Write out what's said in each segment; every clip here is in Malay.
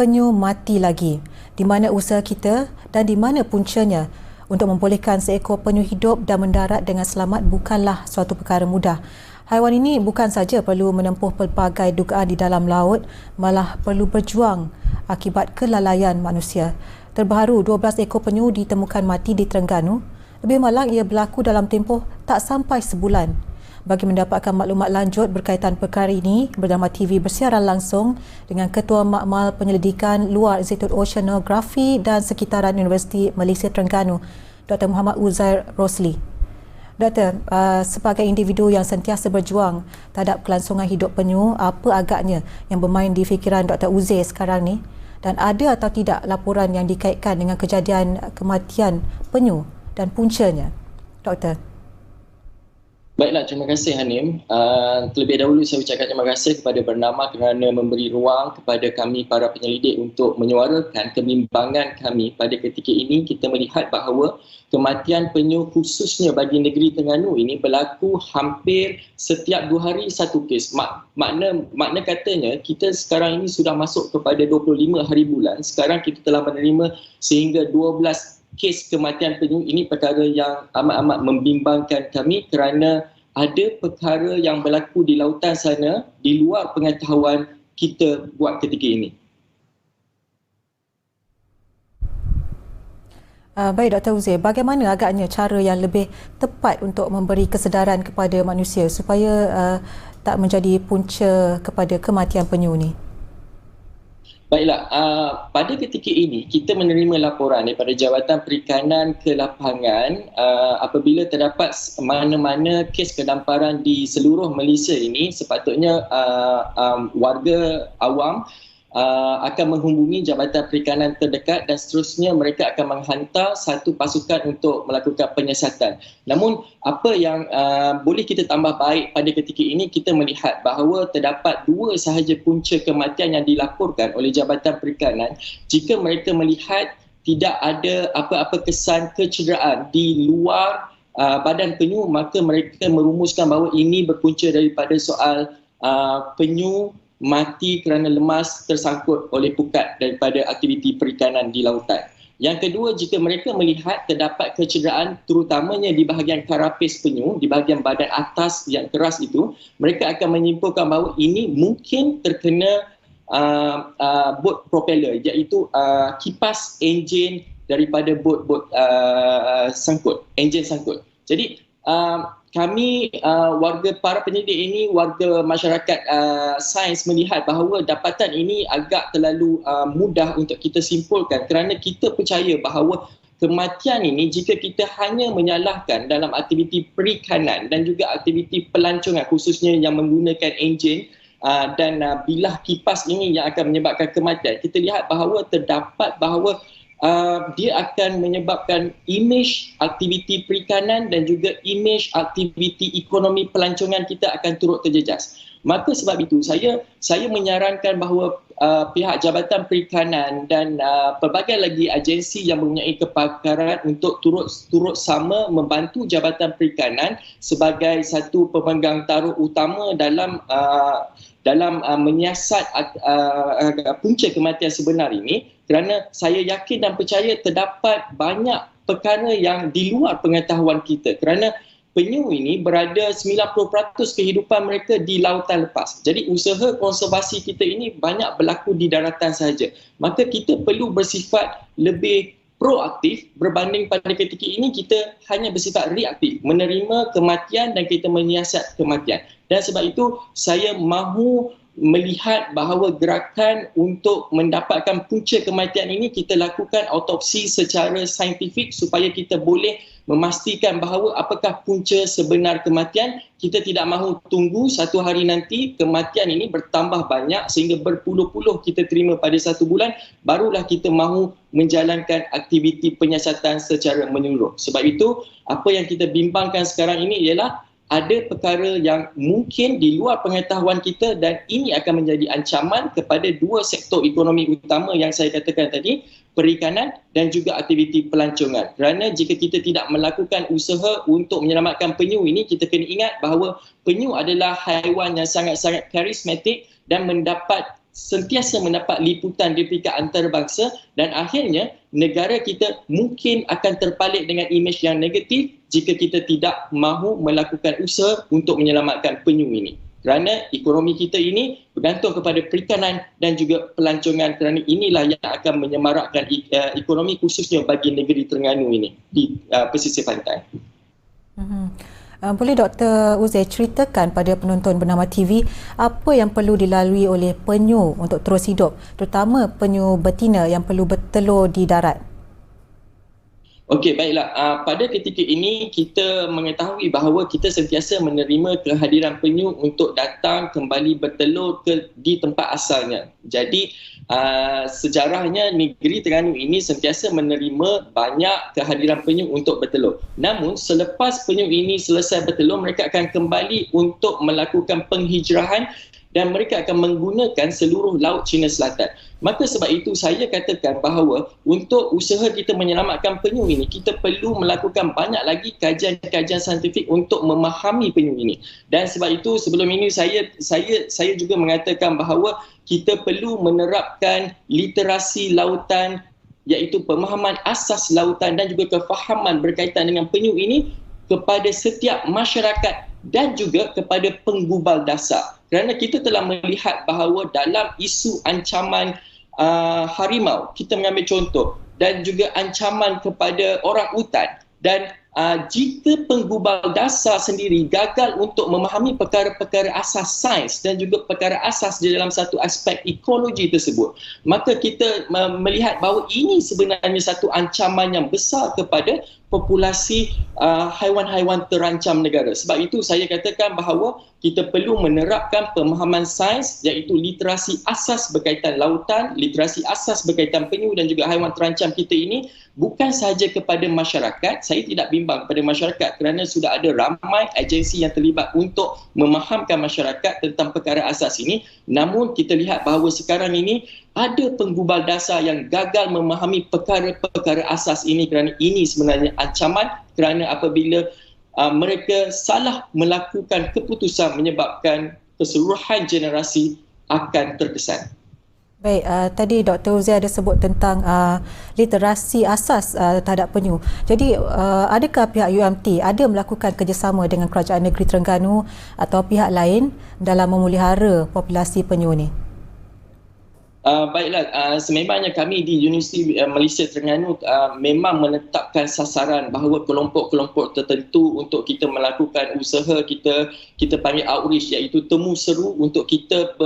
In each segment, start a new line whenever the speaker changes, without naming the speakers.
penyu mati lagi. Di mana usaha kita dan di mana puncanya untuk membolehkan seekor penyu hidup dan mendarat dengan selamat bukanlah suatu perkara mudah. Haiwan ini bukan saja perlu menempuh pelbagai dugaan di dalam laut, malah perlu berjuang akibat kelalaian manusia. Terbaru, 12 ekor penyu ditemukan mati di Terengganu. Lebih malang, ia berlaku dalam tempoh tak sampai sebulan. Bagi mendapatkan maklumat lanjut berkaitan perkara ini, Bernama TV bersiaran langsung dengan Ketua Makmal Penyelidikan Luar Institut Oceanografi dan Sekitaran Universiti Malaysia Terengganu, Dr. Muhammad Uzair Rosli. Doktor, sebagai individu yang sentiasa berjuang terhadap kelangsungan hidup penyu, apa agaknya yang bermain di fikiran Dr. Uzair sekarang ni? Dan ada atau tidak laporan yang dikaitkan dengan kejadian kematian penyu dan puncanya? Doktor.
Baiklah, terima kasih Hanim. Terlebih dahulu saya ucapkan terima kasih kepada Bernama kerana memberi ruang kepada kami para penyelidik untuk menyuarakan kebimbangan kami. Pada ketika ini kita melihat bahawa kematian penyu khususnya bagi negeri Terengganu ini berlaku hampir setiap 2 hari satu kes. Makna katanya kita sekarang ini sudah masuk kepada 25 hari bulan. Sekarang kita telah menerima sehingga 12 kes kematian penyu. Ini perkara yang amat-amat membimbangkan kami kerana ada perkara yang berlaku di lautan sana di luar pengetahuan kita buat ketika ini.
Baik Dr. Uzair, bagaimana agaknya cara yang lebih tepat untuk memberi kesedaran kepada manusia supaya tak menjadi punca kepada kematian penyu ni?
Baiklah, pada ketika ini kita menerima laporan daripada Jabatan Perikanan ke lapangan apabila terdapat mana-mana kes kedamparan di seluruh Malaysia ini, sepatutnya warga awam akan menghubungi Jabatan Perikanan terdekat dan seterusnya mereka akan menghantar satu pasukan untuk melakukan penyiasatan. Namun apa yang boleh kita tambah baik pada ketika ini, kita melihat bahawa terdapat 2 sahaja punca kematian yang dilaporkan oleh Jabatan Perikanan jika mereka melihat tidak ada apa-apa kesan kecederaan di luar badan penyu, maka mereka merumuskan bahawa ini berpunca daripada soal penyu mati kerana lemas tersangkut oleh pukat daripada aktiviti perikanan di lautan. Yang kedua, jika mereka melihat terdapat kecederaan terutamanya di bahagian karapis penyu, di bahagian badan atas yang keras itu, mereka akan menyimpulkan bahawa ini mungkin terkena bot propeller, iaitu kipas enjin daripada bot-bot sangkut, enjin sangkut. Jadi kami warga para penyelidik ini, warga masyarakat sains melihat bahawa dapatan ini agak terlalu mudah untuk kita simpulkan kerana kita percaya bahawa kematian ini jika kita hanya menyalahkan dalam aktiviti perikanan dan juga aktiviti pelancongan khususnya yang menggunakan enjin dan bilah kipas ini yang akan menyebabkan kematian, kita lihat bahawa terdapat bahawa dia akan menyebabkan imej aktiviti perikanan dan juga imej aktiviti ekonomi pelancongan kita akan turut terjejas. Maka sebab itu saya menyarankan bahawa pihak Jabatan Perikanan dan pelbagai lagi agensi yang mempunyai kepakaran untuk turut sama membantu Jabatan Perikanan sebagai satu pemegang taruh utama dalam menyiasat punca kematian sebenar ini, kerana saya yakin dan percaya terdapat banyak perkara yang di luar pengetahuan kita kerana penyu ini berada 90% kehidupan mereka di lautan lepas. Jadi usaha konservasi kita ini banyak berlaku di daratan sahaja. Maka kita perlu bersifat lebih proaktif berbanding pada ketika ini kita hanya bersifat reaktif, menerima kematian dan kita menyiasat kematian. Dan sebab itu saya mahu melihat bahawa gerakan untuk mendapatkan punca kematian ini kita lakukan autopsi secara saintifik supaya kita boleh memastikan bahawa apakah punca sebenar kematian. Kita tidak mahu tunggu satu hari nanti kematian ini bertambah banyak sehingga berpuluh-puluh kita terima pada satu bulan, barulah kita mahu menjalankan aktiviti penyiasatan secara menyeluruh. Sebab itu apa yang kita bimbangkan sekarang ini ialah ada perkara yang mungkin di luar pengetahuan kita dan ini akan menjadi ancaman kepada 2 sektor ekonomi utama yang saya katakan tadi, perikanan dan juga aktiviti pelancongan. Kerana jika kita tidak melakukan usaha untuk menyelamatkan penyu ini, kita kena ingat bahawa penyu adalah haiwan yang sangat-sangat karismatik dan mendapat sentiasa mendapat liputan di peringkat antarabangsa dan akhirnya negara kita mungkin akan terpalit dengan imej yang negatif jika kita tidak mahu melakukan usaha untuk menyelamatkan penyu ini. Kerana ekonomi kita ini bergantung kepada perikanan dan juga pelancongan, kerana inilah yang akan menyemarakkan ekonomi khususnya bagi negeri Terengganu ini di pesisir pantai.
Boleh Dr. Uzair ceritakan pada penonton Bernama TV apa yang perlu dilalui oleh penyu untuk terus hidup, terutama penyu betina yang perlu bertelur di darat?
Okey, baiklah. Pada ketika ini kita mengetahui bahawa kita sentiasa menerima kehadiran penyu untuk datang kembali bertelur di tempat asalnya. Jadi sejarahnya negeri Terengganu ini sentiasa menerima banyak kehadiran penyu untuk bertelur. Namun selepas penyu ini selesai bertelur, mereka akan kembali untuk melakukan penghijrahan dan mereka akan menggunakan seluruh Laut Cina Selatan. Maka sebab itu saya katakan bahawa untuk usaha kita menyelamatkan penyu ini, kita perlu melakukan banyak lagi kajian-kajian saintifik untuk memahami penyu ini. Dan sebab itu sebelum ini saya juga mengatakan bahawa kita perlu menerapkan literasi lautan, iaitu pemahaman asas lautan dan juga kefahaman berkaitan dengan penyu ini kepada setiap masyarakat dan juga kepada penggubal dasar. Kerana kita telah melihat bahawa dalam isu ancaman harimau, kita mengambil contoh, dan juga ancaman kepada orang utan, dan jika penggubal dasar sendiri gagal untuk memahami perkara-perkara asas sains dan juga perkara asas di dalam satu aspek ekologi tersebut, maka kita melihat bahawa ini sebenarnya satu ancaman yang besar kepada populasi haiwan-haiwan terancam negara. Sebab itu saya katakan bahawa kita perlu menerapkan pemahaman sains, iaitu literasi asas berkaitan lautan, literasi asas berkaitan penyu dan juga haiwan terancam kita ini, bukan sahaja kepada masyarakat. Saya tidak bimbang kepada masyarakat kerana sudah ada ramai agensi yang terlibat untuk memahamkan masyarakat tentang perkara asas ini. Namun kita lihat bahawa sekarang ini ada penggubal dasar yang gagal memahami perkara-perkara asas ini, kerana ini sebenarnya ancaman, kerana apabila mereka salah melakukan keputusan menyebabkan keseluruhan generasi akan terkesan.
Baik, tadi Dr. Uzair ada sebut tentang literasi asas terhadap penyu. Jadi adakah pihak UMT ada melakukan kerjasama dengan Kerajaan Negeri Terengganu atau pihak lain dalam memelihara populasi penyu ini?
Baiklah, sememangnya kami di Universiti Malaysia Terengganu memang menetapkan sasaran bahawa kelompok-kelompok tertentu untuk kita melakukan usaha kita panggil outreach, iaitu temu seru untuk kita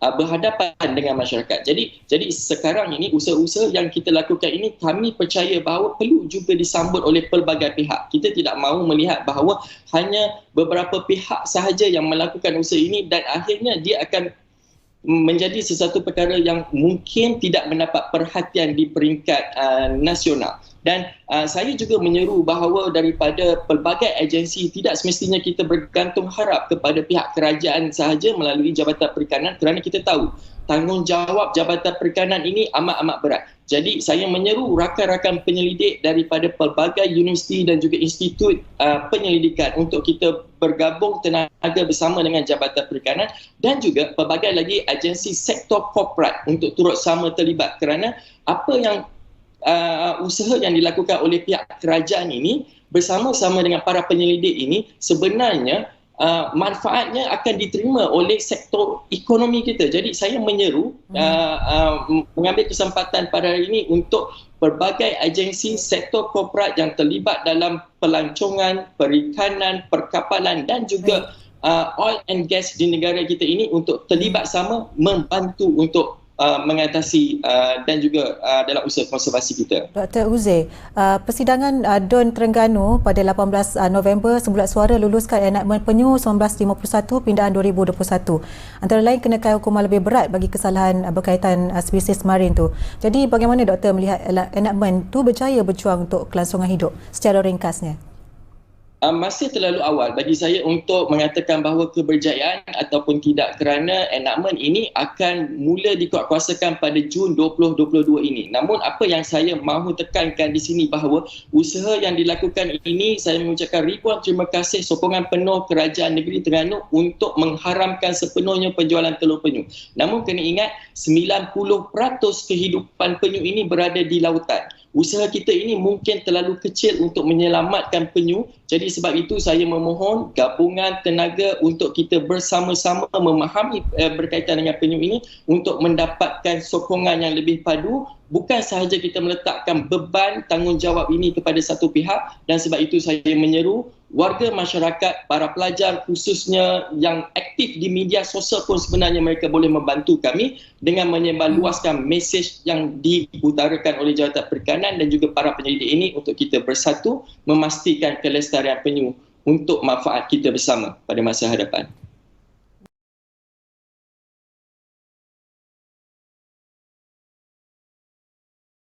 berhadapan dengan masyarakat. Jadi sekarang ini usaha-usaha yang kita lakukan ini kami percaya bahawa perlu juga disambut oleh pelbagai pihak. Kita tidak mahu melihat bahawa hanya beberapa pihak sahaja yang melakukan usaha ini dan akhirnya dia akan menjadi sesuatu perkara yang mungkin tidak mendapat perhatian di peringkat nasional. Dan saya juga menyeru bahawa daripada pelbagai agensi tidak semestinya kita bergantung harap kepada pihak kerajaan sahaja melalui Jabatan Perikanan, kerana kita tahu tanggungjawab Jabatan Perikanan ini amat-amat berat. Jadi saya menyeru rakan-rakan penyelidik daripada pelbagai universiti dan juga institut penyelidikan untuk kita bergabung tenaga bersama dengan Jabatan Perikanan dan juga pelbagai lagi agensi sektor korporat untuk turut sama terlibat, kerana apa yang usaha yang dilakukan oleh pihak kerajaan ini bersama-sama dengan para penyelidik ini sebenarnya manfaatnya akan diterima oleh sektor ekonomi kita. Jadi saya menyeru mengambil kesempatan pada hari ini untuk berbagai agensi sektor korporat yang terlibat dalam pelancongan, perikanan, perkapalan dan juga oil and gas di negara kita ini untuk terlibat sama membantu untuk mengatasi dan juga dalam usaha konservasi kita.
Dr. Uzair, persidangan DUN Terengganu pada 18 November Sembulat Suara luluskan enakmen penyu 1951 pindaan 2021. Antara lain kenakan hukuman lebih berat bagi kesalahan berkaitan spesies marin tu. Jadi bagaimana doktor melihat enakmen tu berjaya berjuang untuk kelangsungan hidup secara ringkasnya?
Masih terlalu awal bagi saya untuk mengatakan bahawa keberjayaan ataupun tidak, kerana enactment ini akan mula dikuatkuasakan pada Jun 2022 ini. Namun apa yang saya mahu tekankan di sini bahawa usaha yang dilakukan ini, saya mengucapkan ribuan terima kasih sokongan penuh Kerajaan Negeri Terengganu untuk mengharamkan sepenuhnya penjualan telur penyu. Namun kena ingat 90% kehidupan penyu ini berada di lautan. Usaha kita ini mungkin terlalu kecil untuk menyelamatkan penyu. Jadi sebab itu saya memohon gabungan tenaga untuk kita bersama-sama memahami berkaitan dengan penyu ini untuk mendapatkan sokongan yang lebih padu. Bukan sahaja kita meletakkan beban tanggungjawab ini kepada satu pihak, dan sebab itu saya menyeru warga masyarakat, para pelajar khususnya yang aktif di media sosial pun sebenarnya mereka boleh membantu kami dengan menyebarluaskan mesej yang diutarakan oleh Jabatan Perikanan dan juga para penyelidik ini untuk kita bersatu memastikan kelestarian penyu untuk manfaat kita bersama pada masa hadapan.